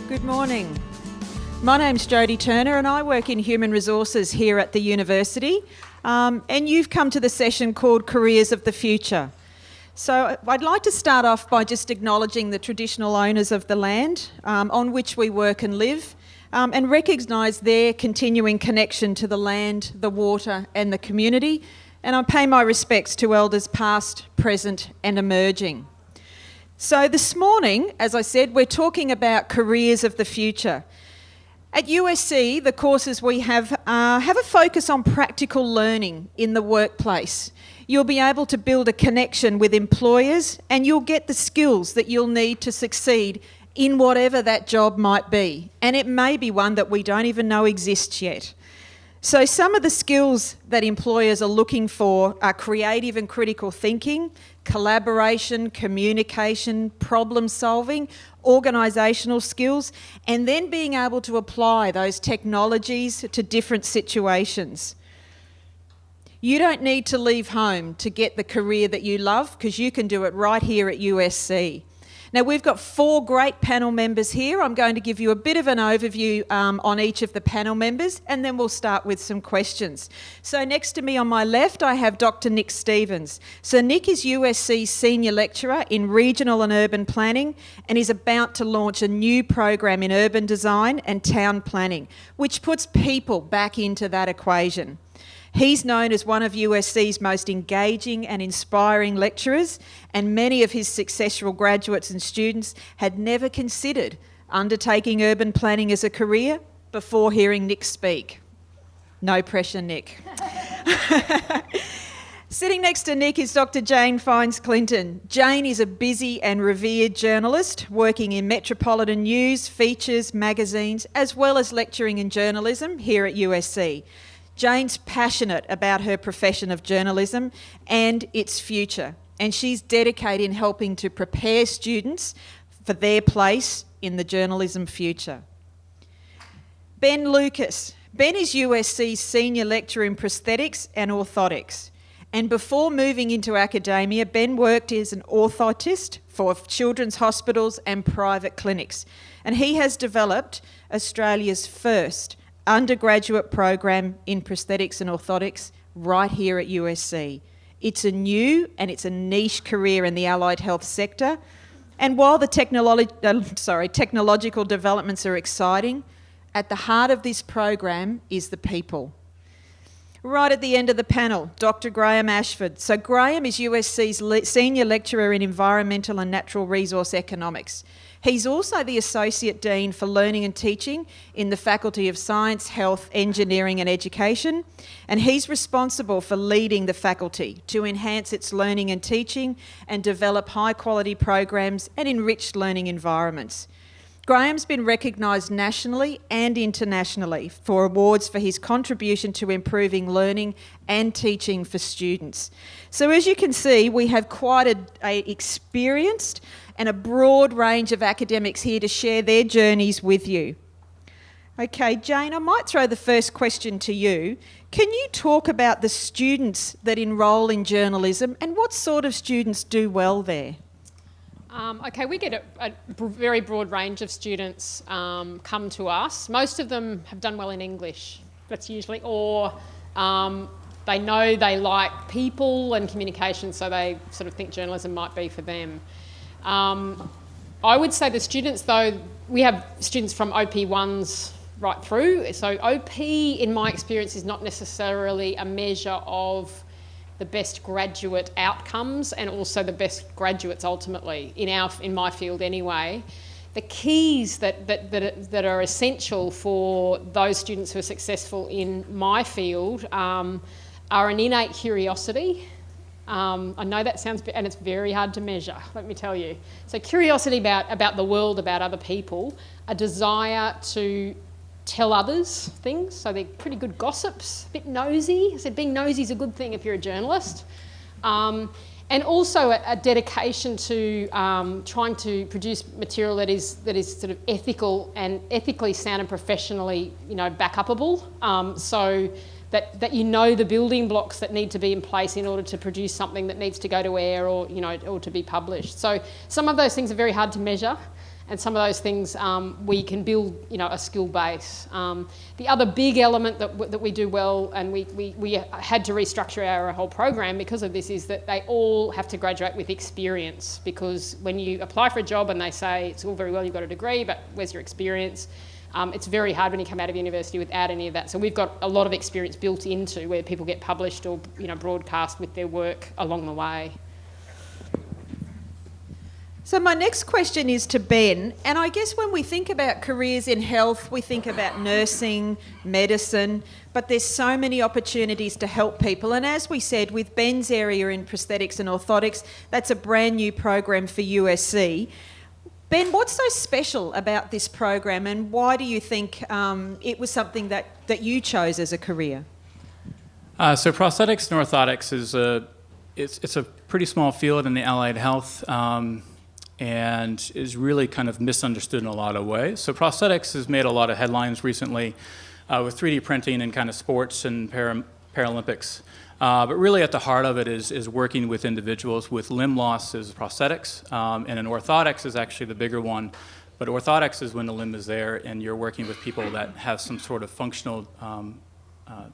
Good morning. My name's Jodie Turner and I work in Human Resources here at the university. And you've come to the session called Careers of the Future. So I'd like to start off by just acknowledging the traditional owners of the land on which we work and live, and recognise their continuing connection to the land, the water and the community. And I pay my respects to elders past, present and emerging. So this morning, as I said, we're talking about careers of the future. At USC, the courses we have a focus on practical learning in the workplace. You'll be able to build a connection with employers and you'll get the skills that you'll need to succeed in whatever that job might be. And it may be one that we don't even know exists yet. So some of the skills that employers are looking for are creative and critical thinking, collaboration, communication, problem solving, organisational skills, and then being able to apply those technologies to different situations. You don't need to leave home to get the career that you love because you can do it right here at USC. Now we've got 4 great panel members here. I'm going to give you a bit of an overview on each of the panel members and then we'll start with some questions. So next to me on my left I have Dr. Nick Stevens. So Nick is USC's Senior Lecturer in Regional and Urban Planning and is about to launch a new program in urban design and town planning, which puts people back into that equation. He's known as one of USC's most engaging and inspiring lecturers, and many of his successful graduates and students had never considered undertaking urban planning as a career before hearing Nick speak. No pressure, Nick. Sitting next to Nick is Dr. Jane Fines-Clinton. Jane is a busy and revered journalist working in metropolitan news, features, magazines, as well as lecturing in journalism here at USC. Jane's passionate about her profession of journalism and its future, and she's dedicated in helping to prepare students for their place in the journalism future. Ben Lucas. Ben is USC's Senior Lecturer in Prosthetics and Orthotics, and before moving into academia, Ben worked as an orthotist for children's hospitals and private clinics, and he has developed Australia's first undergraduate program in prosthetics and orthotics right here at USC. It's a new and it's a niche career in the allied health sector. And while the technological developments are exciting, at the heart of this program is the people. Right at the end of the panel, Dr. Graham Ashford. So Graham is USC's Senior Lecturer in Environmental and Natural Resource Economics. He's also the Associate Dean for Learning and Teaching in the Faculty of Science, Health, Engineering and Education, and he's responsible for leading the faculty to enhance its learning and teaching and develop high-quality programs and enriched learning environments. Graham's been recognised nationally and internationally for awards for his contribution to improving learning and teaching for students. So as you can see, we have quite a experienced and a broad range of academics here to share their journeys with you. Okay, Jane, I might throw the first question to you. Can you talk about the students that enrol in journalism and what sort of students do well there? Okay, we get a very broad range of students come to us. Most of them have done well in English, that's usually, or they know they like people and communication, so they sort of think journalism might be for them. I would say the students, though, we have students from OP1s right through. So OP, in my experience, is not necessarily a measure of the best graduate outcomes and also the best graduates ultimately, in my field anyway. The keys that are essential for those students who are successful in my field are an innate curiosity. I know that sounds, and it's very hard to measure, let me tell you. So curiosity about the world, about other people, a desire to tell others things, so they're pretty good gossips, a bit nosy. I said being nosy is a good thing if you're a journalist. And also a dedication to trying to produce material that is sort of ethical and ethically sound and professionally, back-upable. So that you know the building blocks that need to be in place in order to produce something that needs to go to air or to be published. So some of those things are very hard to measure. And some of those things we can build, a skill base. The other big element that we do well, and we had to restructure our whole program because of this, is that they all have to graduate with experience. Because when you apply for a job and they say it's all very well, you've got a degree, but where's your experience? It's very hard when you come out of university without any of that. So we've got a lot of experience built into where people get published or broadcast with their work along the way. So my next question is to Ben, and I guess when we think about careers in health, we think about nursing, medicine, but there's so many opportunities to help people. And as we said, with Ben's area in prosthetics and orthotics, that's a brand new program for USC. Ben, what's so special about this program, and why do you think it was something that you chose as a career? So prosthetics and orthotics it's a pretty small field in the allied health. And is really kind of misunderstood in a lot of ways. So prosthetics has made a lot of headlines recently with 3D printing and kind of sports and Paralympics. But really at the heart of it is working with individuals with limb loss is prosthetics, and an orthotics is actually the bigger one. But orthotics is when the limb is there and you're working with people that have some sort of functional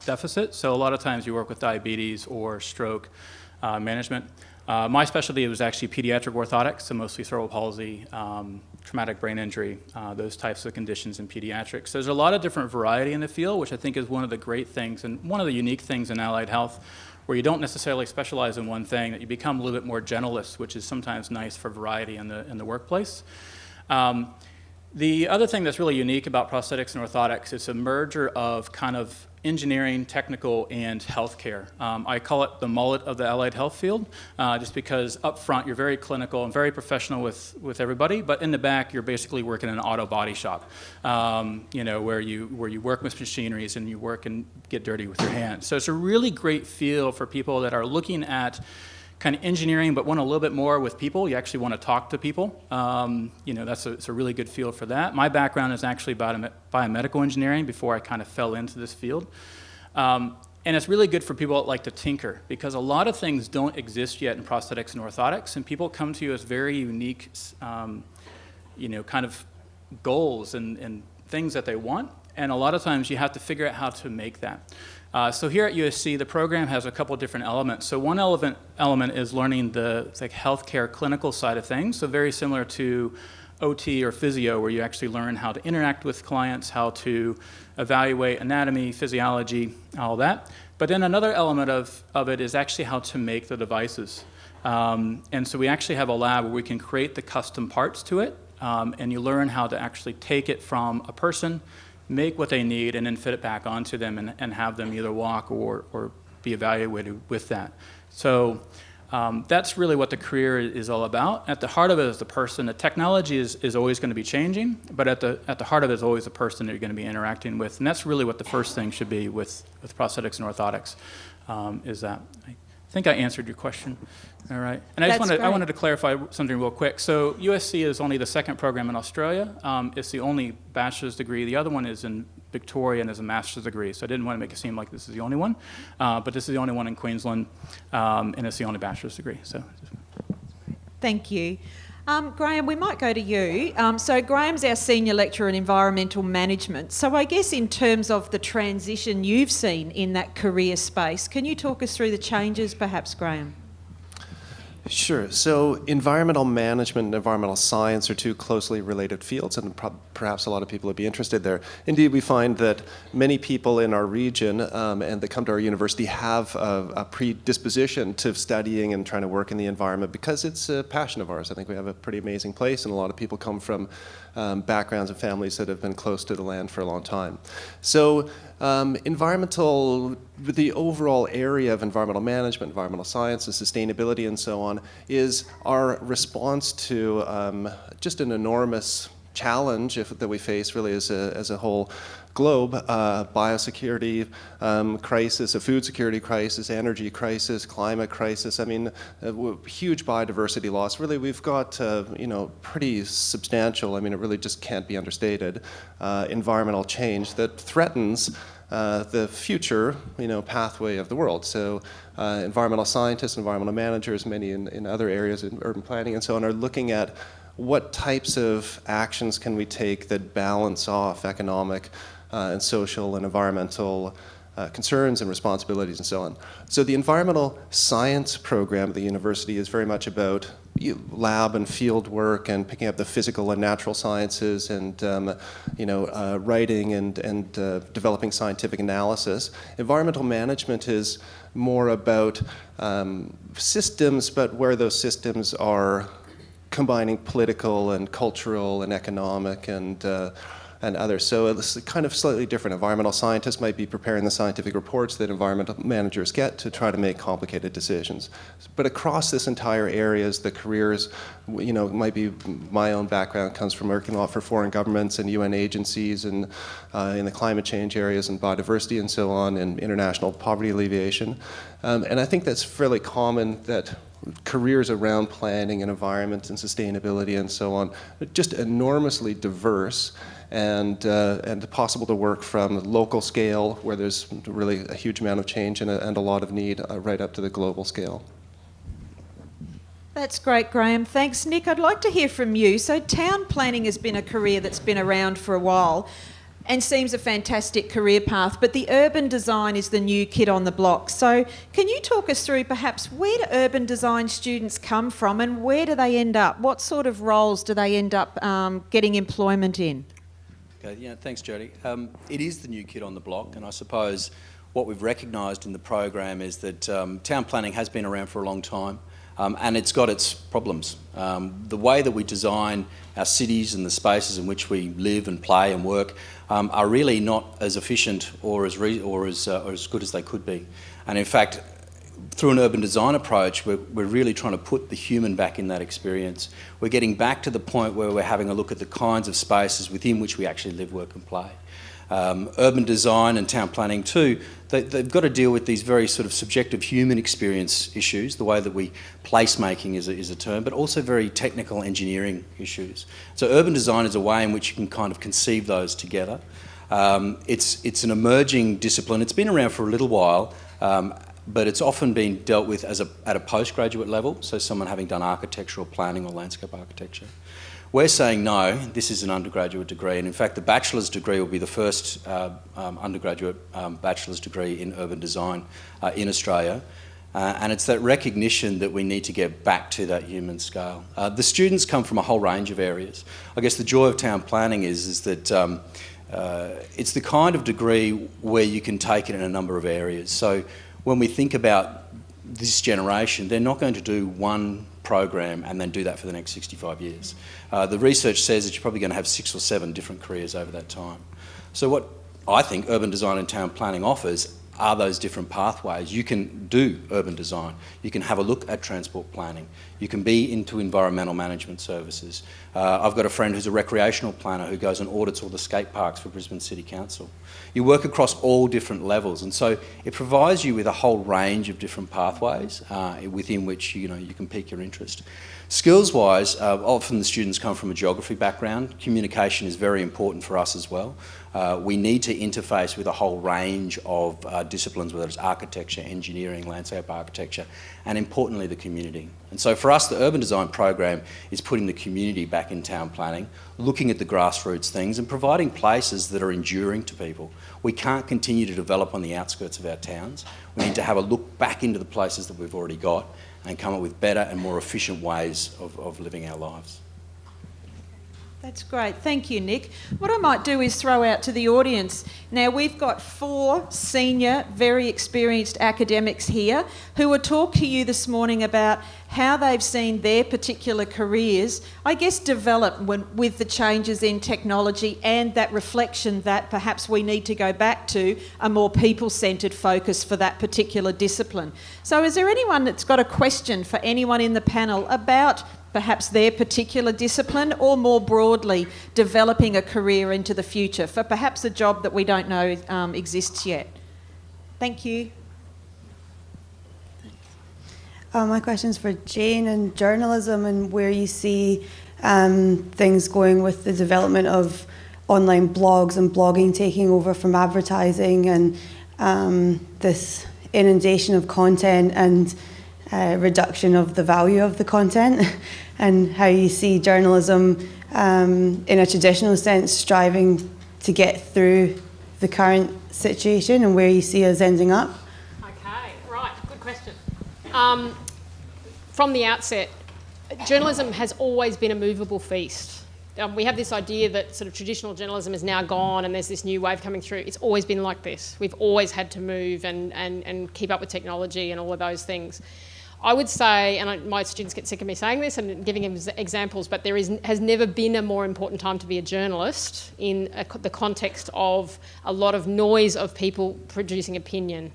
deficit. So a lot of times you work with diabetes or stroke management. My specialty was actually pediatric orthotics, so mostly cerebral palsy, traumatic brain injury, those types of conditions in pediatrics. There's a lot of different variety in the field, which I think is one of the great things and one of the unique things in allied health, where you don't necessarily specialize in one thing, that you become a little bit more generalist, which is sometimes nice for variety in the workplace. The other thing that's really unique about prosthetics and orthotics is a merger of kind of engineering, technical, and healthcare. I call it the mullet of the allied health field, just because up front you're very clinical and very professional with everybody, but in the back you're basically working in an auto body shop, where you work with machineries and you work and get dirty with your hands. So it's a really great feel for people that are looking at kind of engineering, but want a little bit more with people. You actually want to talk to people. It's a really good feel for that. My background is actually biomedical engineering before I kind of fell into this field. And it's really good for people that like to tinker, because a lot of things don't exist yet in prosthetics and orthotics, and people come to you as very unique, kind of goals and things that they want. And a lot of times you have to figure out how to make that. So here at USC, the program has a couple different elements. So one element is learning the healthcare clinical side of things, so very similar to OT or physio, where you actually learn how to interact with clients, how to evaluate anatomy, physiology, all that. But then another element of it is actually how to make the devices. And so we actually have a lab where we can create the custom parts to it, and you learn how to actually take it from a person, make what they need, and then fit it back onto them and have them either walk or be evaluated with that. So that's really what the career is all about. At the heart of it is the person. The technology is always going to be changing, but at the heart of it is always the person that you're going to be interacting with. And that's really what the first thing should be with prosthetics and orthotics, is that. I think I answered your question. All right. And I wanted to clarify something real quick. So USC is only the second program in Australia. It's the only bachelor's degree. The other one is in Victoria and is a master's degree. So I didn't want to make it seem like this is the only one. But this is the only one in Queensland, and it's the only bachelor's degree. So. Thank you. Graham, we might go to you. So Graham's our Senior Lecturer in Environmental Management. So I guess in terms of the transition you've seen in that career space, can you talk us through the changes perhaps, Graham? Sure. So environmental management and environmental science are two closely related fields, and perhaps a lot of people would be interested there. Indeed, we find that many people in our region and that come to our university have a predisposition to studying and trying to work in the environment because it's a passion of ours. I think we have a pretty amazing place, and a lot of people come from backgrounds and families that have been close to the land for a long time. So the overall area of environmental management, environmental science, and sustainability and so on is our response to just an enormous challenge that we face really as a whole globe, biosecurity crisis, a food security crisis, energy crisis, climate crisis. I mean, huge biodiversity loss. Really, we've got pretty substantial. I mean, it really just can't be understated. Environmental change that threatens the future, pathway of the world. So, environmental scientists, environmental managers, many in other areas in urban planning and so on, are looking at what types of actions can we take that balance off economic and social and environmental concerns and responsibilities and so on. So the environmental science program at the university is very much about lab and field work and picking up the physical and natural sciences and writing and developing scientific analysis. Environmental management is more about systems, but where those systems are combining political and cultural and economic and others. So it's kind of slightly different. Environmental scientists might be preparing the scientific reports that environmental managers get to try to make complicated decisions. But across this entire areas, the careers, might be, my own background comes from working a lot for foreign governments and UN agencies and in the climate change areas and biodiversity and so on, and international poverty alleviation. And I think that's fairly common that careers around planning and environment and sustainability and so on are just enormously diverse and possible to work from local scale, where there's really a huge amount of change and a lot of need, right up to the global scale. That's great, Graham. Thanks, Nick. I'd like to hear from you. So town planning has been a career that's been around for a while and seems a fantastic career path, but the urban design is the new kid on the block. So can you talk us through perhaps where do urban design students come from and where do they end up? What sort of roles do they end up getting employment in? Okay, yeah, thanks, Jodie. It is the new kid on the block, and I suppose what we've recognised in the program is that town planning has been around for a long time, and it's got its problems. The way that we design our cities and the spaces in which we live and play and work are really not as efficient or as good as they could be. And in fact, through an urban design approach, we're really trying to put the human back in that experience. We're getting back to the point where we're having a look at the kinds of spaces within which we actually live, work and play. Urban design and town planning too, they've got to deal with these very sort of subjective human experience issues, the way that we placemaking is a term, but also very technical engineering issues. So urban design is a way in which you can kind of conceive those together. It's an emerging discipline. It's been around for a little while, but it's often been dealt with at a postgraduate level, so someone having done architectural planning or landscape architecture. We're saying no, this is an undergraduate degree, and in fact the bachelor's degree will be the first undergraduate bachelor's degree in urban design in Australia, and it's that recognition that we need to get back to that human scale. The students come from a whole range of areas. I guess the joy of town planning is that it's the kind of degree where you can take it in a number of areas. So when we think about this generation, they're not going to do one program and then do that for the next 65 years. The research says that you're probably going to have 6 or 7 different careers over that time. So what I think urban design and town planning offers are those different pathways. You can do urban design, you can have a look at transport planning, you can be into environmental management services. I've got a friend who's a recreational planner who goes and audits all the skate parks for Brisbane City Council. You work across all different levels, and so it provides you with a whole range of different pathways within which you can pique your interest. Skills-wise, often the students come from a geography background. Communication is very important for us as well. We need to interface with a whole range of disciplines, whether it's architecture, engineering, landscape architecture, and importantly the community. And so for us, the urban design program is putting the community back in town planning, looking at the grassroots things and providing places that are enduring to people. We can't continue to develop on the outskirts of our towns. We need to have a look back into the places that we've already got and come up with better and more efficient ways of living our lives. That's great. Thank you, Nick. What I might do is throw out to the audience. Now, we've got 4 senior, very experienced academics here who will talk to you this morning about how they've seen their particular careers, I guess, develop with the changes in technology and that reflection that perhaps we need to go back to a more people-centred focus for that particular discipline. So is there anyone that's got a question for anyone in the panel about perhaps their particular discipline, or more broadly, developing a career into the future for perhaps a job that we don't know exists yet? Thank you. My question's for Jane and journalism and where you see things going with the development of online blogs and blogging taking over from advertising and this inundation of content and reduction of the value of the content and how you see journalism in a traditional sense striving to get through the current situation and where you see us ending up? Okay, right, good question. From the outset, journalism has always been a movable feast. We have this idea that sort of traditional journalism is now gone and there's this new wave coming through. It's always been like this. We've always had to move and keep up with technology and all of those things. I would say, and my students get sick of me saying this and giving examples, but has never been a more important time to be a journalist in the context of a lot of noise of people producing opinion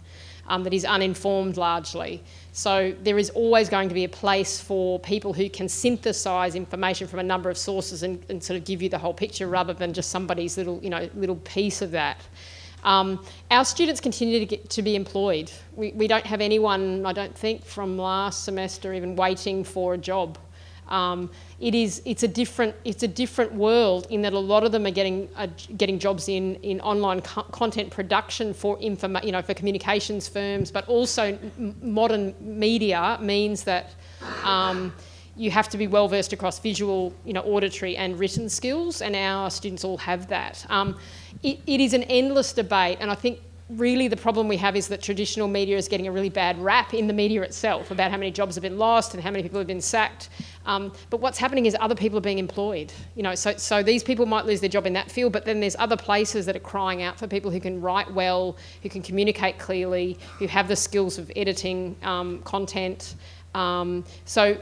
that is uninformed largely. So there is always going to be a place for people who can synthesise information from a number of sources and sort of give you the whole picture rather than just somebody's little piece of that. Our students continue to be employed. We don't have anyone, I don't think, from last semester even waiting for a job. It's a different world in that a lot of them are getting jobs in online content production for for communications firms, but also modern media means that you have to be well versed across visual, auditory and written skills, and our students all have that. It is an endless debate, and I think really the problem we have is that traditional media is getting a really bad rap in the media itself about how many jobs have been lost and how many people have been sacked. But what's happening is other people are being employed. So these people might lose their job in that field, but then there's other places that are crying out for people who can write well, who can communicate clearly, who have the skills of editing content. So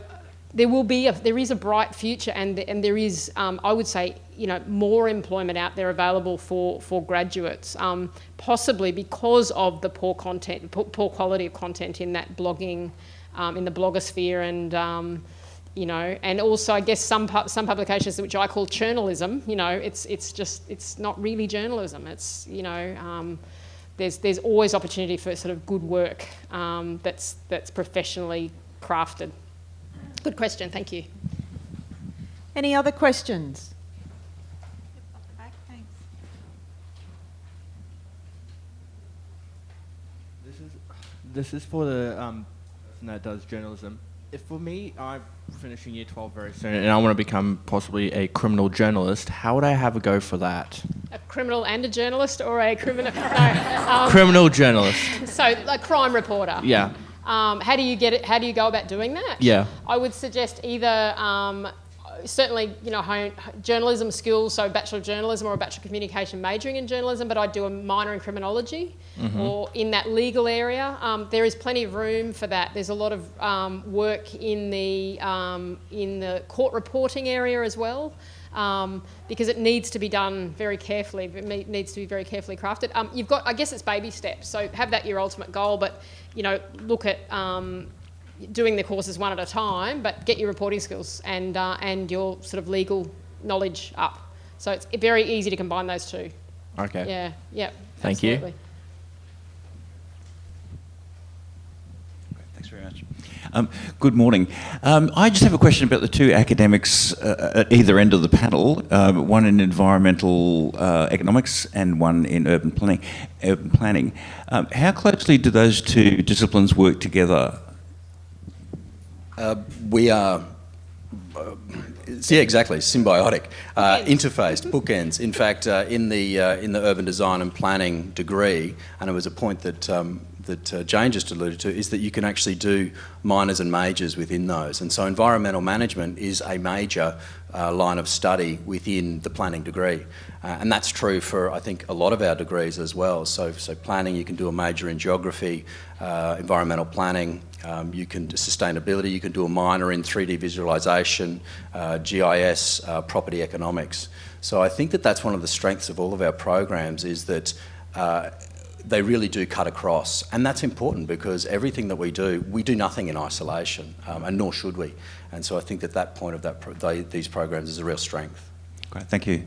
there is a bright future, and there is, I would say, more employment out there available for graduates, possibly because of the poor quality of content in that blogging, in the blogosphere, and also I guess some publications which I call journalism. It's not really journalism. It's there's always opportunity for sort of good work that's professionally crafted. Good question, thank you. Any other questions? This is for the person that does journalism. If for me, I'm finishing year 12 very soon and I want to become possibly a criminal journalist, how would I have a go for that? A criminal and a journalist, or a criminal? No, criminal journalist. So a crime reporter. Yeah. How do you get it? How do you go about doing that? Yeah. I would suggest either certainly journalism skills, so Bachelor of Journalism or a Bachelor of Communication majoring in journalism, but I'd do a minor in criminology or in that legal area. There is plenty of room for that. There's a lot of work in the court reporting area as well. Because it needs to be done very carefully. It needs to be very carefully crafted. I guess it's baby steps. So have that your ultimate goal, but look at doing the courses one at a time. But get your reporting skills and your sort of legal knowledge up. So it's very easy to combine those two. Okay. Yeah. Thank absolutely. you. Thanks very much. Good morning. I just have a question about the two academics at either end of the panel, one in environmental economics and one in urban planning. How closely do those two disciplines work together? We are, exactly, symbiotic, interfaced, bookends. In fact, in the urban design and planning degree, and it was a point that Jane just alluded to, is that you can actually do minors and majors within those. And so environmental management is a major line of study within the planning degree. And that's true for, I think, a lot of our degrees as well. So planning, you can do a major in geography, environmental planning, you can do sustainability, you can do a minor in 3D visualisation, GIS, property economics. So I think that that's one of the strengths of all of our programs, is that they really do cut across, and that's important because everything that we do nothing in isolation, and nor should we. And so I think that point of these programs is a real strength. Great, thank you.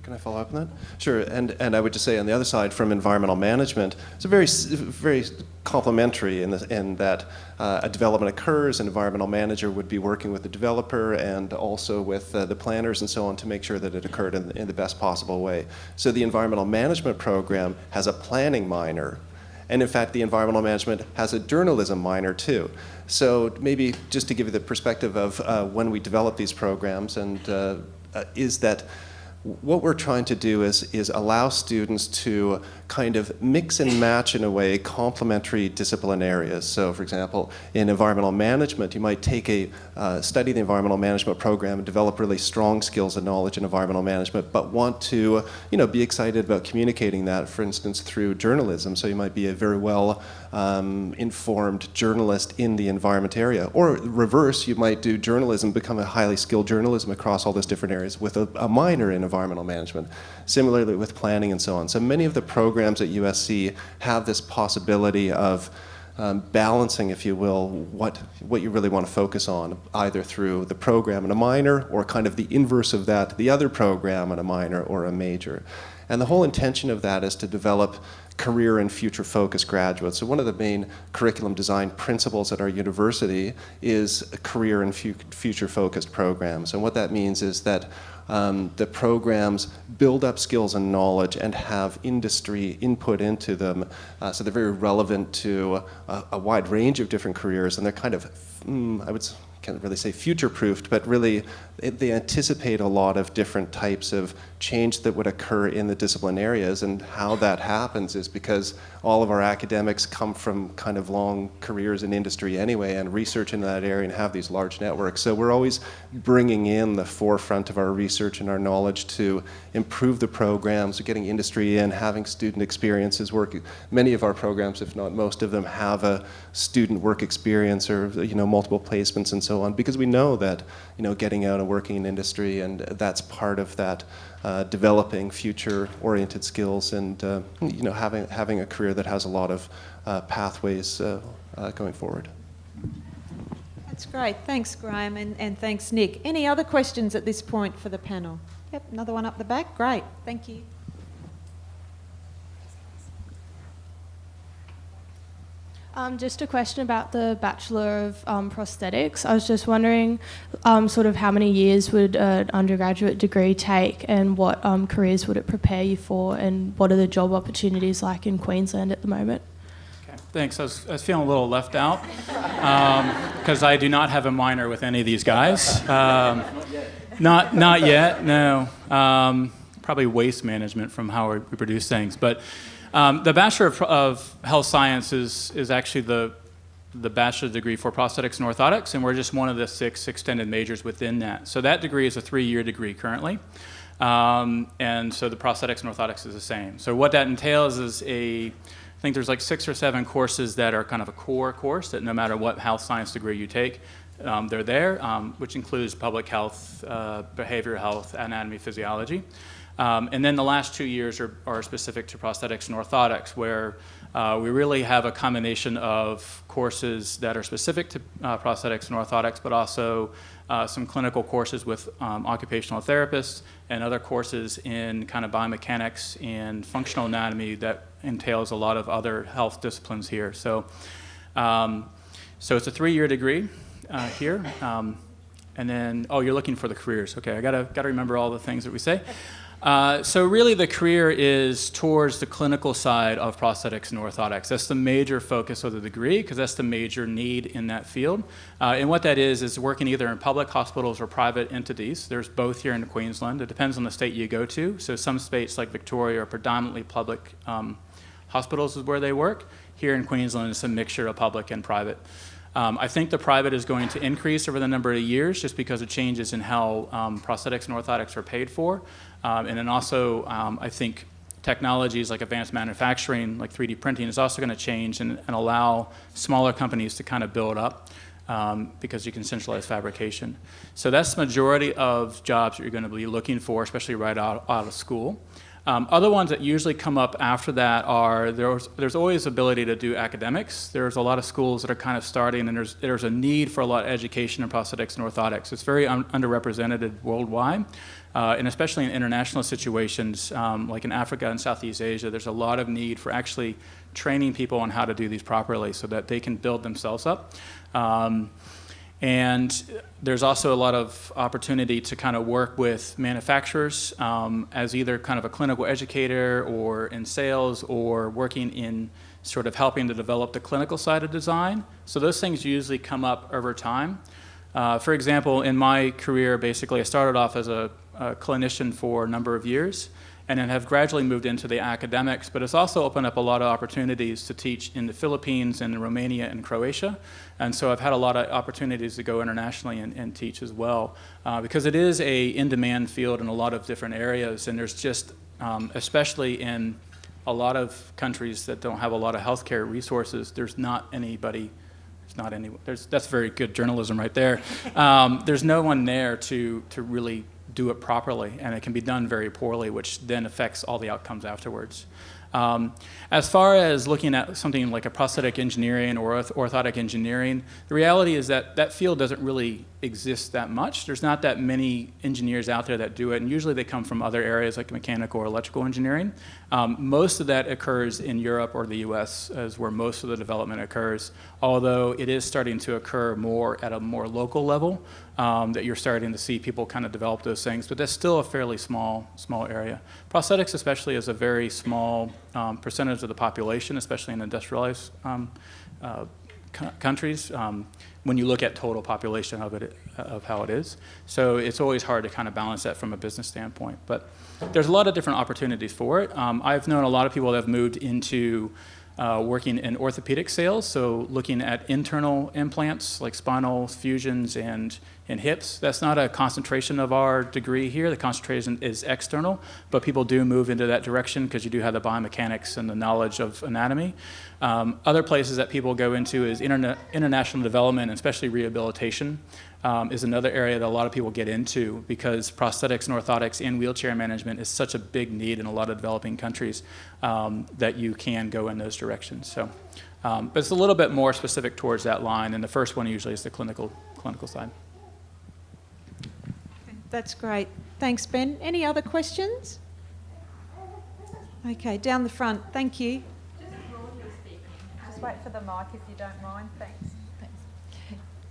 Can I follow up on that? Sure, and I would just say on the other side, from environmental management, it's a very complementary in that a development occurs, an environmental manager would be working with the developer and also with the planners and so on to make sure that it occurred in the best possible way. So the environmental management program has a planning minor, And in fact, the environmental management has a journalism minor too. So maybe just to give you the perspective of when we develop these programs, and is that what we're trying to do is allow students to kind of mix and match in a way complementary discipline areas. So for example, in environmental management, you might take study the environmental management program and develop really strong skills and knowledge in environmental management, but want to be excited about communicating that, for instance, through journalism. So you might be a very well informed journalist in the environment area. Or reverse, you might do journalism, become a highly skilled journalism across all those different areas with a minor in environmental management. Similarly with planning and so on. So many of the programs at USC have this possibility of balancing, if you will, what you really want to focus on, either through the program and a minor, or kind of the inverse of that, the other program and a minor or a major. And the whole intention of that is to develop career and future-focused graduates. So one of the main curriculum design principles at our university is career and future-focused programs. And what that means is that the programs build up skills and knowledge and have industry input into them, so they're very relevant to a wide range of different careers, and they're kind of, can't really say future-proofed, but really they anticipate a lot of different types of change that would occur in the discipline areas. And how that happens is because all of our academics come from kind of long careers in industry anyway, and research in that area, and have these large networks. So we're always bringing in the forefront of our research and our knowledge to improve the programs, getting industry in, having student experiences, many of our programs, if not most of them, have a student work experience, or multiple placements and so on, because we know that getting out and working in industry, and that's part of that developing future-oriented skills, and having a career that has a lot of pathways going forward. That's great. Thanks, Graham, and thanks, Nick. Any other questions at this point for the panel? Yep, another one up the back. Great. Thank you. Just a question about the Bachelor of Prosthetics. I was just wondering sort of how many years would an undergraduate degree take, and what careers would it prepare you for, and what are the job opportunities like in Queensland at the moment? Okay, thanks. I was feeling a little left out because I do not have a minor with any of these guys. Not yet, no. Probably waste management from how we produce things. But the Bachelor of Health Sciences is actually the bachelor's degree for prosthetics and orthotics, and we're just one of the 6 extended majors within that. So that degree is a 3-year degree currently, and so the prosthetics and orthotics is the same. So what that entails is I think there's like 6 or 7 courses that are kind of a core course that no matter what health science degree you take, they're there, which includes public health, behavioral health, anatomy, physiology. And then the last 2 years are specific to prosthetics and orthotics, where we really have a combination of courses that are specific to prosthetics and orthotics, but also some clinical courses with occupational therapists, and other courses in kind of biomechanics and functional anatomy that entails a lot of other health disciplines here. So it's a 3-year degree here. And then, you're looking for the careers. Okay, I gotta remember all the things that we say. So really the career is towards the clinical side of prosthetics and orthotics. That's the major focus of the degree, because that's the major need in that field. And what that is working either in public hospitals or private entities. There's both here in Queensland. It depends on the state you go to. So some states like Victoria are predominantly public hospitals is where they work. Here in Queensland, it's a mixture of public and private. I think the private is going to increase over the number of years just because of changes in how prosthetics and orthotics are paid for. And then also, I think technologies like advanced manufacturing, like 3D printing, is also going to change and allow smaller companies to kind of build up because you can centralize fabrication. So that's the majority of jobs that you're going to be looking for, especially right out of school. Other ones that usually come up after that are there's always ability to do academics. There's a lot of schools that are kind of starting, and there's a need for a lot of education in prosthetics and orthotics. It's very underrepresented worldwide, and especially in international situations like in Africa and Southeast Asia. There's a lot of need for actually training people on how to do these properly so that they can build themselves up. And there's also a lot of opportunity to kind of work with manufacturers as either kind of a clinical educator or in sales or working in sort of helping to develop the clinical side of design. So those things usually come up over time. For example, in my career, basically, I started off as a clinician for a number of years, and then have gradually moved into the academics, but it's also opened up a lot of opportunities to teach in the Philippines and in Romania and Croatia. And so I've had a lot of opportunities to go internationally and teach as well, because it is a in-demand field in a lot of different areas, and there's just, especially in a lot of countries that don't have a lot of healthcare resources, there's not anybody, that's very good journalism right there. There's no one there to really do it properly, and it can be done very poorly, which then affects all the outcomes afterwards. As far as looking at something like a prosthetic engineering or orthotic engineering, the reality is that that field doesn't really exist that much. There's not that many engineers out there that do it, and usually they come from other areas like mechanical or electrical engineering. Most of that occurs in Europe or the US, is where most of the development occurs, although it is starting to occur more at a more local level, that you're starting to see people kind of develop those things, but that's still a fairly small area. Prosthetics especially is a very small percentage of the population, especially in industrialized countries, when you look at total population of how it is. So it's always hard to kind of balance that from a business standpoint. But there's a lot of different opportunities for it. I've known a lot of people that have moved into working in orthopedic sales, so looking at internal implants like spinal fusions and hips. That's not a concentration of our degree here. The concentration is external, but people do move into that direction because you do have the biomechanics and the knowledge of anatomy. Other places that people go into is international development, and especially rehabilitation, is another area that a lot of people get into, because prosthetics and orthotics and wheelchair management is such a big need in a lot of developing countries, that you can go in those directions. So, but it's a little bit more specific towards that line, and the first one usually is the clinical side. That's great. Thanks, Ben. Any other questions? Okay, down the front. Thank you. Just wait for the mic if you don't mind. Thanks.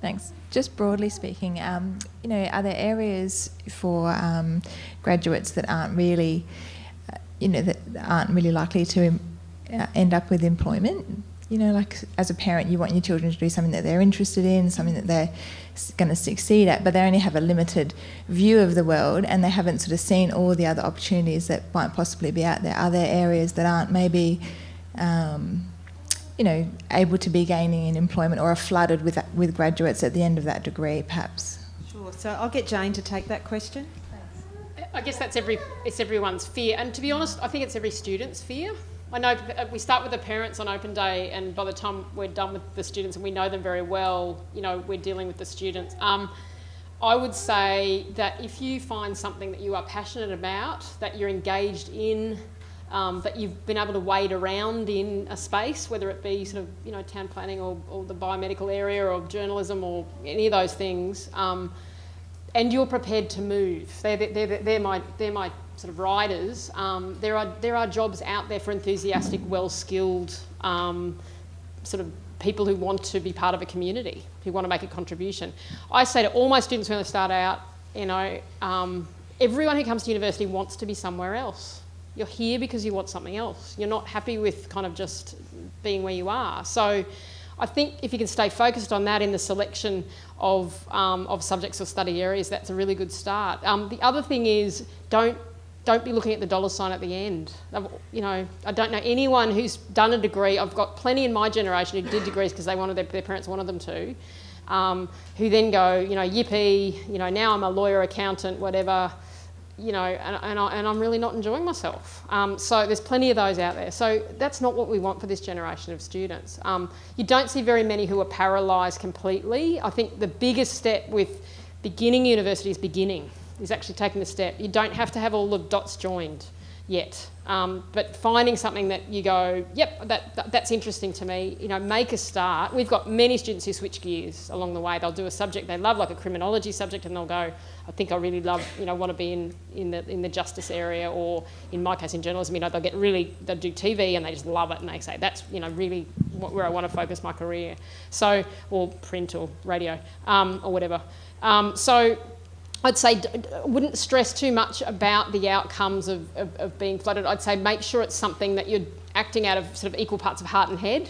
Thanks. Just broadly speaking, are there areas for graduates that aren't really, that aren't really likely to end up with employment? Like as a parent, you want your children to do something that they're interested in, something that they're going to succeed at, but they only have a limited view of the world, and they haven't sort of seen all the other opportunities that might possibly be out there. Are there areas that aren't maybe able to be gaining in employment, or are flooded with graduates at the end of that degree, perhaps? Sure. So I'll get Jane to take that question. I guess it's everyone's fear, and to be honest, I think it's every student's fear. I know we start with the parents on open day, and by the time we're done with the students and we know them very well, we're dealing with the students. I would say that if you find something that you are passionate about, that you're engaged in, that you've been able to wade around in a space, whether it be sort of town planning or the biomedical area or journalism or any of those things, and you're prepared to move. They're my sort of riders. There are jobs out there for enthusiastic, well-skilled sort of people who want to be part of a community, who want to make a contribution. I say to all my students when they start out, everyone who comes to university wants to be somewhere else. You're here because you want something else. You're not happy with kind of just being where you are. So I think if you can stay focused on that in the selection of subjects or study areas, that's a really good start. The other thing is don't be looking at the dollar sign at the end. I don't know anyone who's done a degree. I've got plenty in my generation who did degrees because their parents wanted them to, who then go, yippee, now I'm a lawyer, accountant, whatever, and I'm really not enjoying myself. So there's plenty of those out there. So that's not what we want for this generation of students. You don't see very many who are paralysed completely. I think the biggest step with beginning university is actually taking the step. You don't have to have all the dots joined yet, but finding something that you go, yep, that's interesting to me, make a start. We've got many students who switch gears along the way. They'll do a subject they love, like a criminology subject, and they'll go, I think I really love, want to be in the justice area, or in my case in journalism, they'll do TV and they just love it, and they say, that's, really where I want to focus my career. So, or print or radio, or whatever. So I'd say wouldn't stress too much about the outcomes of being flooded. I'd say make sure it's something that acting out of sort of equal parts of heart and head.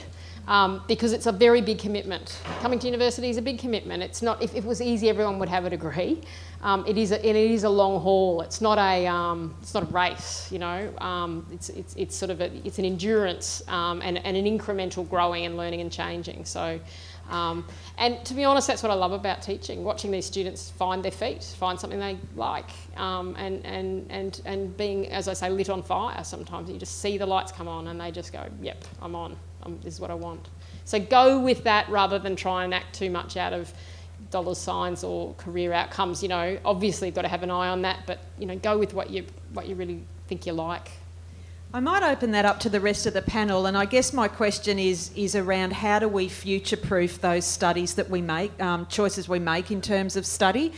Because it's a very big commitment. Coming to university is a big commitment. It's not, if it was easy, everyone would have a degree. It is a long haul. It's not a race, you know. It's sort of it's an endurance and an incremental growing and learning and changing. So, and to be honest, that's what I love about teaching. Watching these students find their feet, find something they like, and being, as I say, lit on fire. Sometimes you just see the lights come on and they just go, "Yep, I'm on. This is what I want." So go with that rather than try and act too much out of dollar signs or career outcomes. You know, obviously you've got to have an eye on that, but you know, go with what you really think you like. I might open that up to the rest of the panel, and I guess my question is around how do we future-proof those studies that we make, choices we make in terms of study.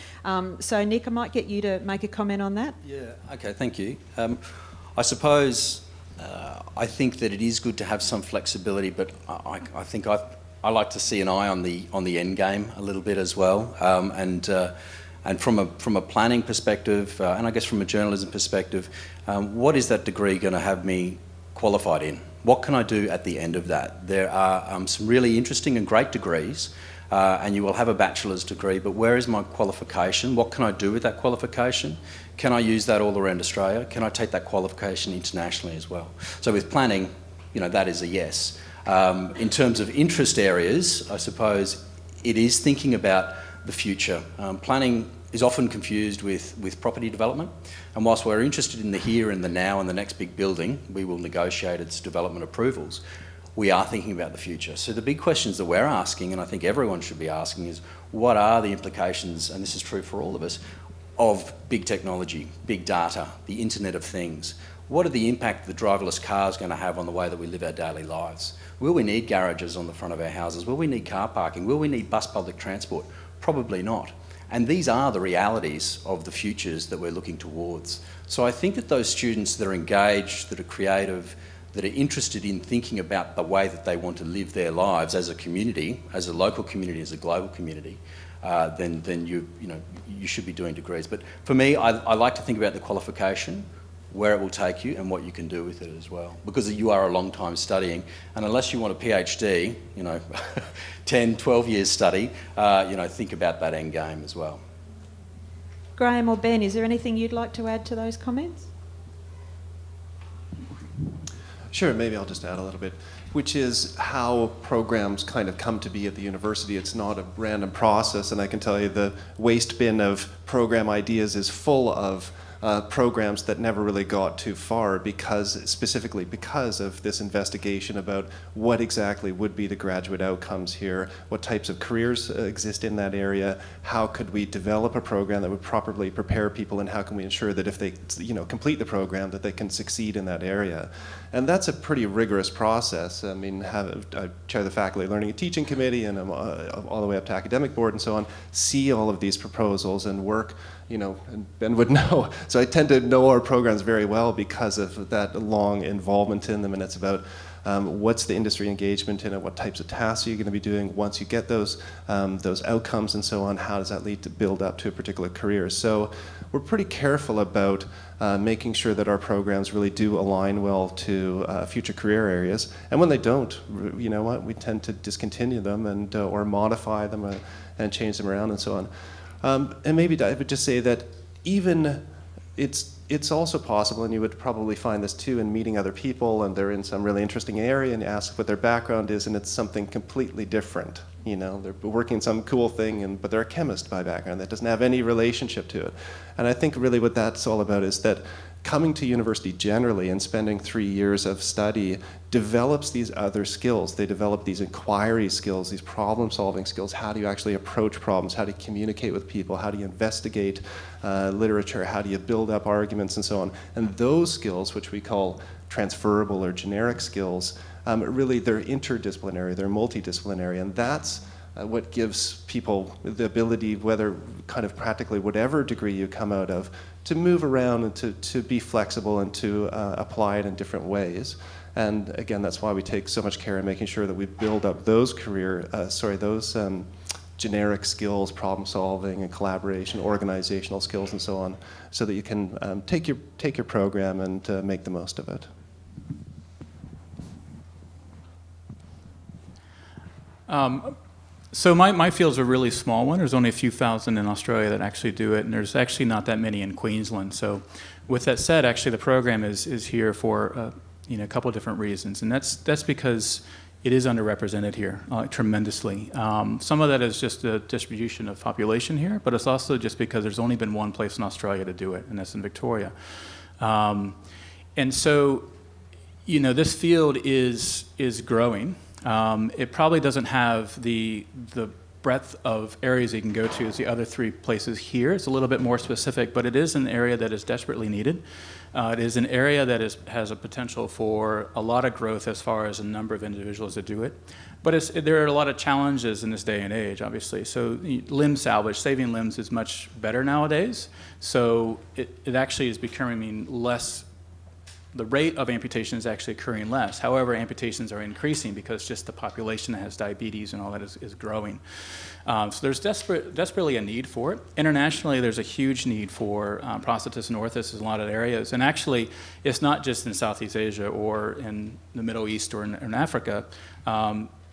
So Nick, I might get you to make a comment on that. Yeah, okay, thank you. I suppose I think that it is good to have some flexibility, but I think I like to see an eye on the end game a little bit as well, and from a planning perspective, and I guess from a journalism perspective, what is that degree going to have me qualified in? What can I do at the end of that? There are some really interesting and great degrees, and you will have a bachelor's degree, but where is my qualification? What can I do with that qualification? Can I use that all around Australia? Can I take that qualification internationally as well? So with planning, you know, that is a yes. In terms of interest areas, I suppose it is thinking about the future. Planning is often confused with property development, and whilst we're interested in the here and the now and the next big building, we will negotiate its development approvals. We are thinking about the future. So the big questions that we're asking, and I think everyone should be asking, is what are the implications, and this is true for all of us, of big technology, big data, the Internet of Things? What are the impact the driverless car is going to have on the way that we live our daily lives? Will we need garages on the front of our houses? Will we need car parking? Will we need bus public transport? Probably not. And these are the realities of the futures that we're looking towards. So I think that those students that are engaged, that are creative, that are interested in thinking about the way that they want to live their lives as a community, as a local community, as a global community, then you should be doing degrees. But for me, I like to think about the qualification, where it will take you and what you can do with it as well. Because you are a long time studying, and unless you want a PhD, 10, 12 years study, think about that end game as well. Graham or Ben, is there anything you'd like to add to those comments? Sure, maybe I'll just add a little bit, which is how programs kind of come to be at the university. It's not a random process, and I can tell you the waste bin of program ideas is full of programs that never really got too far specifically because of this investigation about what exactly would be the graduate outcomes here, what types of careers exist in that area, how could we develop a program that would properly prepare people, and how can we ensure that if they complete the program that they can succeed in that area. And that's a pretty rigorous process. I mean, I chair the Faculty Learning and Teaching Committee, and I'm all the way up to Academic Board and so on, see all of these proposals and work, and Ben would know. So I tend to know our programs very well because of that long involvement in them, and it's about what's the industry engagement in it, what types of tasks are you going to be doing once you get those outcomes and so on, how does that lead to build up to a particular career. So we're pretty careful about making sure that our programs really do align well to future career areas, and when they don't, we tend to discontinue them and or modify them and change them around and so on. And maybe I would just say that even it's also possible, and you would probably find this too in meeting other people, and they're in some really interesting area, and you ask what their background is, and it's something completely different. They're working some cool thing, but they're a chemist by background that doesn't have any relationship to it. And I think really what that's all about is that coming to university generally and spending 3 years of study develops these other skills. They develop these inquiry skills, these problem-solving skills. How do you actually approach problems? How do you communicate with people? How do you investigate literature? How do you build up arguments and so on? And those skills, which we call transferable or generic skills, really they're interdisciplinary, they're multidisciplinary, and that's what gives people the ability, whether kind of practically whatever degree you come out of, to move around and to be flexible and to apply it in different ways. And again, that's why we take so much care in making sure that we build up those generic skills, problem solving and collaboration, organizational skills and so on, so that you can take your program and make the most of it. So my field's a really small one. There's only a few thousand in Australia that actually do it, and there's actually not that many in Queensland. So with that said, actually the program is here for a couple of different reasons, and that's because it is underrepresented here tremendously. Some of that is just the distribution of population here, but it's also just because there's only been one place in Australia to do it, and that's in Victoria. And so, this field is growing. It probably doesn't have the breadth of areas you can go to as the other three places here. It's a little bit more specific, but it is an area that is desperately needed. It is an area that has a potential for a lot of growth as far as a number of individuals that do it. But there are a lot of challenges in this day and age, obviously. So limb salvage, saving limbs is much better nowadays. So it actually is becoming less. The rate of amputation is actually occurring less. However, amputations are increasing because just the population that has diabetes and all that is growing. So there's desperately a need for it. Internationally, there's a huge need for prosthetists and orthotists in a lot of areas. And actually, it's not just in Southeast Asia or in the Middle East or in Africa.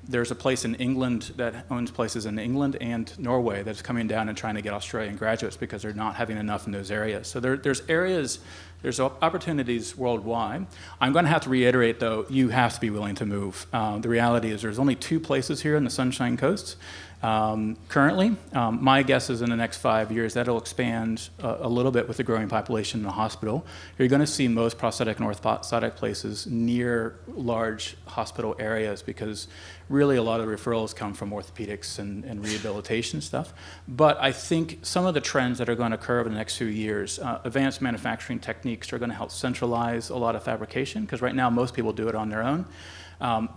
There's a place in England that owns places in England and Norway that's coming down and trying to get Australian graduates because they're not having enough in those areas. So there's opportunities worldwide. I'm going to have to reiterate, though, you have to be willing to move. The reality is there's only 2 places here in the Sunshine Coast currently. My guess is in the next 5 years that'll expand a little bit with the growing population in the hospital. You're going to see most prosthetic and orthotic places near large hospital areas because really a lot of the referrals come from orthopedics and rehabilitation stuff. But I think some of the trends that are going to occur over the next few years, advanced manufacturing techniques are going to help centralize a lot of fabrication because right now most people do it on their own.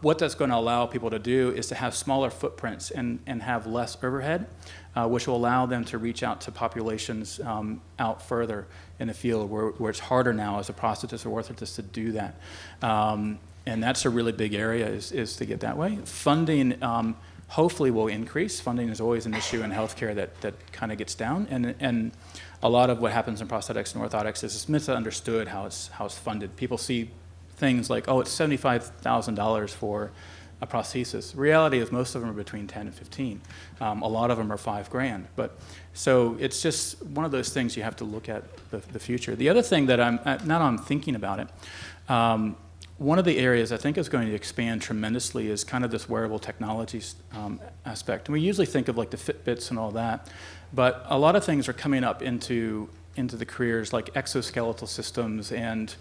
What that's going to allow people to do is to have smaller footprints and have less overhead, which will allow them to reach out to populations out further in the field where it's harder now as a prosthetist or orthotist to do that. And that's a really big area is to get that way. Funding hopefully will increase. Funding is always an issue in healthcare that kind of gets down. And a lot of what happens in prosthetics and orthotics is it's misunderstood how it's funded. People see things like, oh, it's $75,000 for a prosthesis. The reality is most of them are between 10 and 15. A lot of them are $5,000. But so it's just one of those things you have to look at the future. The other thing that I'm thinking about it, one of the areas I think is going to expand tremendously is kind of this wearable technologies aspect. And we usually think of like the Fitbits and all that, but a lot of things are coming up into the careers like exoskeletal systems and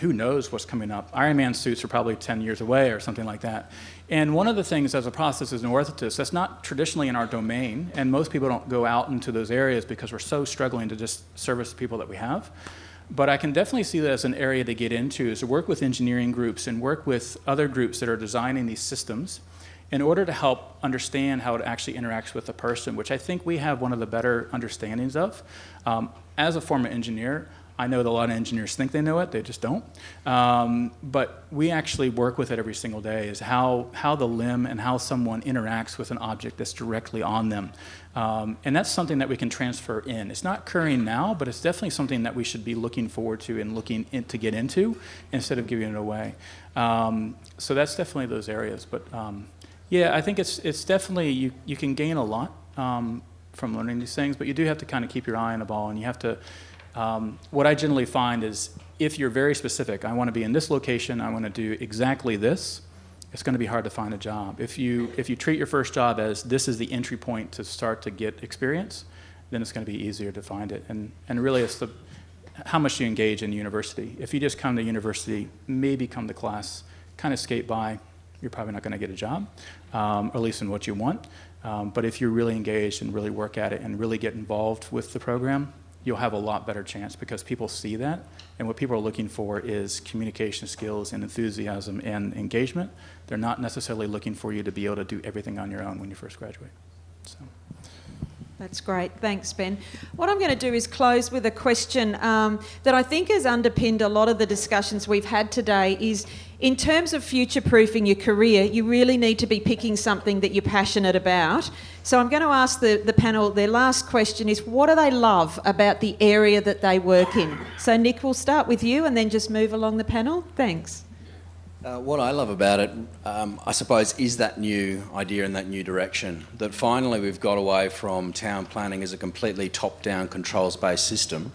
who knows what's coming up. Ironman suits are probably 10 years away or something like that. And one of the things as a prosthetist and orthotist, that's not traditionally in our domain, and most people don't go out into those areas because we're so struggling to just service the people that we have. But I can definitely see that as an area to get into, is to work with engineering groups and work with other groups that are designing these systems in order to help understand how it actually interacts with a person, which I think we have one of the better understandings of. As a former engineer, I know that a lot of engineers think they know it, they just don't. But we actually work with it every single day, is how the limb and how someone interacts with an object that's directly on them. And that's something that we can transfer in. It's not occurring now, but it's definitely something that we should be looking forward to and looking to get into instead of giving it away. So that's definitely those areas. But yeah, I think it's definitely, you can gain a lot from learning these things, but you do have to kind of keep your eye on the ball, and you have to, what I generally find is if you're very specific, I want to be in this location, I want to do exactly this, it's going to be hard to find a job. If you treat your first job as this is the entry point to start to get experience, then it's going to be easier to find it. And really it's how much you engage in university. If you just come to university, maybe come to class, kind of skate by, you're probably not going to get a job, or at least in what you want. But if you're really engaged and really work at it and really get involved with the program, you'll have a lot better chance because people see that. And what people are looking for is communication skills and enthusiasm and engagement. They're not necessarily looking for you to be able to do everything on your own when you first graduate. So. That's great. Thanks, Ben. What I'm going to do is close with a question that I think has underpinned a lot of the discussions we've had today is, in terms of future-proofing your career, you really need to be picking something that you're passionate about. So I'm going to ask the panel, their last question is, what do they love about the area that they work in? So Nick, we'll start with you and then just move along the panel. Thanks. What I love about it, I suppose, is that new idea and that new direction. That finally we've got away from town planning as a completely top-down controls-based system,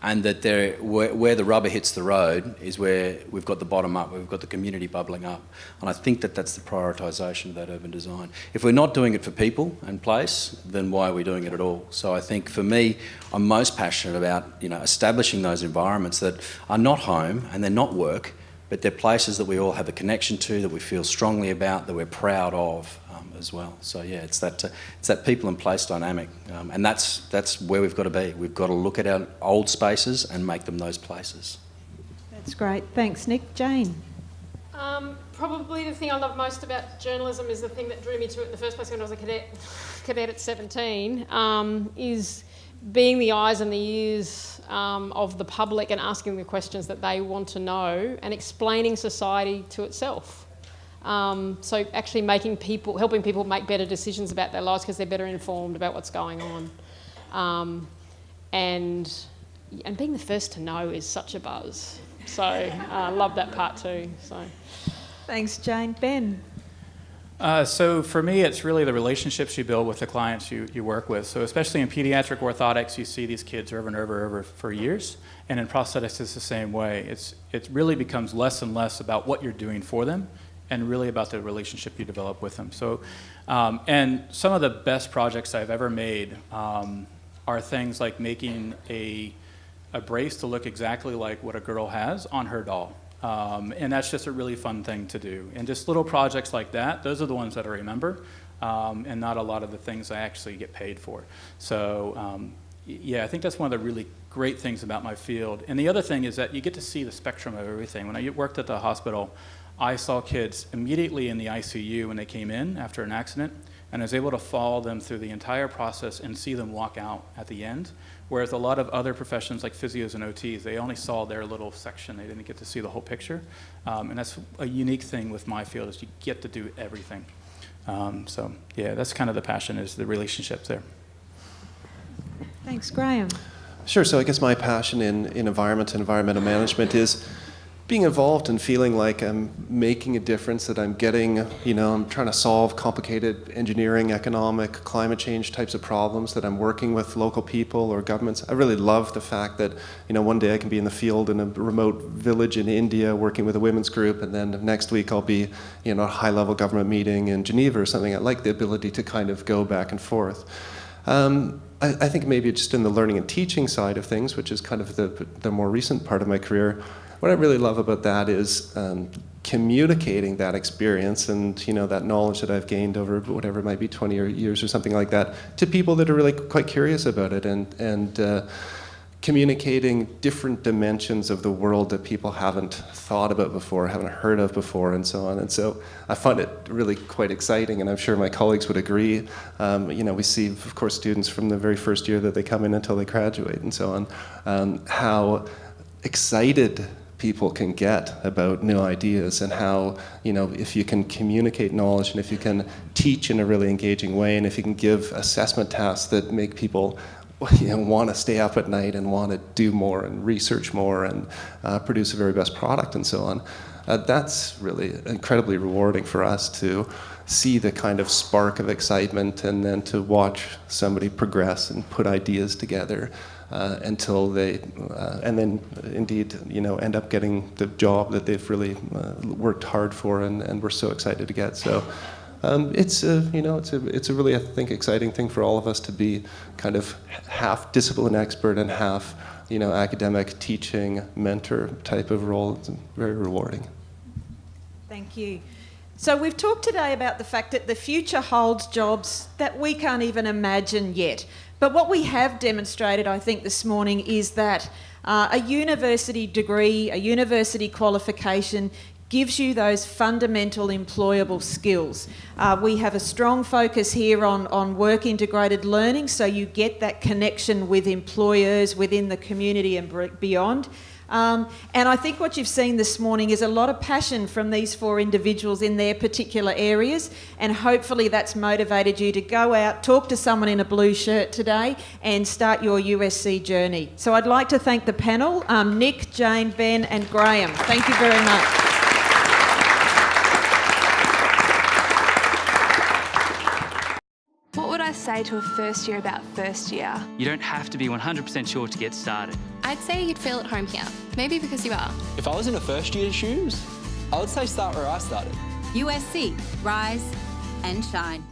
and that where the rubber hits the road is where we've got the bottom up, where we've got the community bubbling up. And I think that that's the prioritisation of that urban design. If we're not doing it for people and place, then why are we doing it at all? So I think for me, I'm most passionate about establishing those environments that are not home and they're not work, but they're places that we all have a connection to, that we feel strongly about, that we're proud of as well. So yeah, it's that people and place dynamic, and that's where we've got to be. We've got to look at our old spaces and make them those places. That's great. Thanks, Nick. Jane? Probably the thing I love most about journalism is the thing that drew me to it in the first place when I was a cadet at 17, is being the eyes and the ears of the public and asking the questions that they want to know and explaining society to itself. So actually helping people make better decisions about their lives because they're better informed about what's going on. And being the first to know is such a buzz. So I love that part too. So. Thanks, Jane. Ben? So for me, it's really the relationships you build with the clients you work with. So especially in pediatric orthotics, you see these kids over and over for years. And in prosthetics, it's the same way. It really becomes less and less about what you're doing for them and really about the relationship you develop with them. So, and some of the best projects I've ever made are things like making a brace to look exactly like what a girl has on her doll. And that's just a really fun thing to do. And just little projects like that, those are the ones that I remember, and not a lot of the things I actually get paid for. So yeah, I think that's one of the really great things about my field. And the other thing is that you get to see the spectrum of everything. When I worked at the hospital, I saw kids immediately in the ICU when they came in after an accident, and I was able to follow them through the entire process and see them walk out at the end. Whereas a lot of other professions like physios and OTs, they only saw their little section. They didn't get to see the whole picture. And that's a unique thing with my field, is you get to do everything. So yeah, that's kind of the passion, is the relationships there. Thanks, Graham. Sure. So I guess my passion in environment and environmental management is being involved and feeling like I'm making a difference, that I'm getting, I'm trying to solve complicated engineering, economic, climate change types of problems, that I'm working with local people or governments. I really love the fact that, one day I can be in the field in a remote village in India working with a women's group, and then next week I'll be, a high-level government meeting in Geneva or something. I like the ability to kind of go back and forth. I think maybe just in the learning and teaching side of things, which is kind of the more recent part of my career, what I really love about that is communicating that experience and that knowledge that I've gained over whatever it might be, 20 years or something like that, to people that are really quite curious about it, and communicating different dimensions of the world that people haven't thought about before, haven't heard of before, and so on. And so I find it really quite exciting, and I'm sure my colleagues would agree. We see, of course, students from the very first year that they come in until they graduate, and so on, how excited people can get about new ideas, and how, if you can communicate knowledge, and if you can teach in a really engaging way, and if you can give assessment tasks that make people want to stay up at night and want to do more and research more and produce the very best product and so on, that's really incredibly rewarding for us to see the kind of spark of excitement, and then to watch somebody progress and put ideas together until they, and then indeed, end up getting the job that they've really worked hard for, and we're so excited to get. So it's a really, I think, exciting thing for all of us to be kind of half discipline expert and half, academic, teaching, mentor type of role. It's very rewarding. Thank you. So we've talked today about the fact that the future holds jobs that we can't even imagine yet. But what we have demonstrated, I think, this morning is that a university degree, a university qualification, gives you those fundamental employable skills. We have a strong focus here on work integrated learning, so you get that connection with employers within the community and beyond. And I think what you've seen this morning is a lot of passion from these four individuals in their particular areas, and hopefully that's motivated you to go out, talk to someone in a blue shirt today, and start your USC journey. So I'd like to thank the panel, Nick, Jane, Ben and Graham. Thank you very much. say to a first year about first year? You don't have to be 100% sure to get started. I'd say you'd feel at home here. Maybe because you are. If I was in a first year's shoes, I would say start where I started. USC, rise and shine.